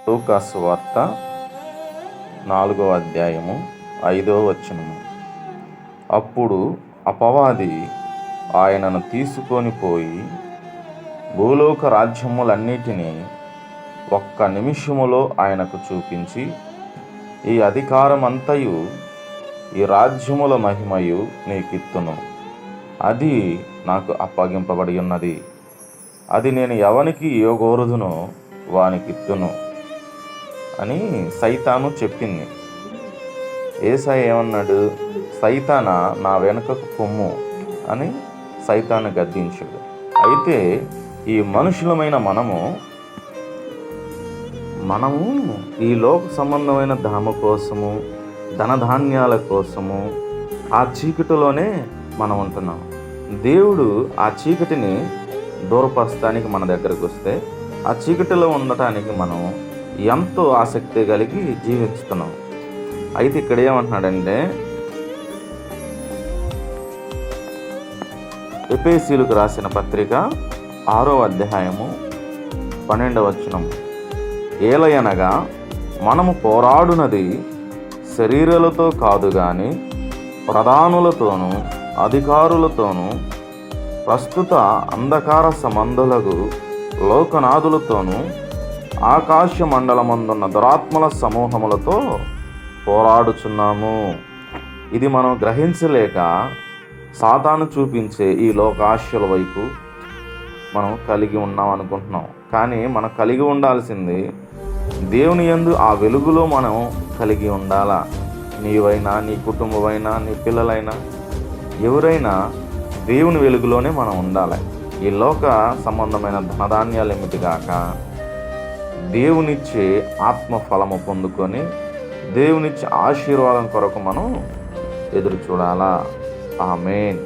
లూకా సువార్త 4వ అధ్యాయము 5వ వచనము. అప్పుడు అపవాది ఆయనను తీసుకొని పోయి భూలోక రాజ్యములన్నిటినీ ఒక్క నిమిషములో ఆయనకు చూపించి, ఈ అధికారమంతయు ఈ రాజ్యముల మహిమయు నీకిత్తును, అది నాకు అప్పగింపబడి ఉన్నది, అది నేను ఎవనికి ఇయ్యగోరుదునో వానికిత్తును అని సైతాను చెప్పింది. యేసయ్య ఏమన్నాడు? సైతానా, నా వెనుకకు పొమ్ము అని సైతాను గద్దించాడు. అయితే ఈ మనుషులమైన మనము ఈ లోక సంబంధమైన ధనము కోసము, ధనధాన్యాల కోసము ఆ చీకటిలోనే మనం ఉంటున్నాం. దేవుడు ఆ చీకటిని దూరపరచడానికి మన దగ్గరకు వస్తే ఆ చీకటిలో ఉండటానికి మనం ఎంతో ఆసక్తి కలిగి జీవిస్తున్నాం. అయితే ఇక్కడ ఏమంటున్నాడంటే, ఎఫెసీయులకు రాసిన పత్రిక 6వ అధ్యాయము 12వ వచనం. ఏలయనగా మనము పోరాడునది శరీరాలతో కాదు గాని ప్రధానులతోనూ అధికారులతోనూ ప్రస్తుత అంధకార సంబంధులకు లోకనాథులతోనూ ఆకాశ మండలమందున్న దురాత్మల సమూహములతో పోరాడుచున్నాము. ఇది మనం గ్రహించలేక సాతాను చూపించే ఈ లోకాశల వైపు మనం కలిగి ఉన్నాం అనుకుంటున్నాం. కానీ మనం కలిగి ఉండాల్సింది దేవుని యందు ఆ వెలుగులో మనం కలిగి ఉండాలా. నీవైనా, నీ కుటుంబమైనా, నీ పిల్లలైనా, ఎవరైనా దేవుని వెలుగులోనే మనం ఉండాలి. ఈ లోక సంబంధమైన ధనధాన్యాలు ఏమిటిగాక దేవునిచ్చే ఆత్మ ఫలము పొందుకొని దేవునిచ్చే ఆశీర్వాదం కొరకు మనం ఎదురు చూడాలా. ఆమేన్.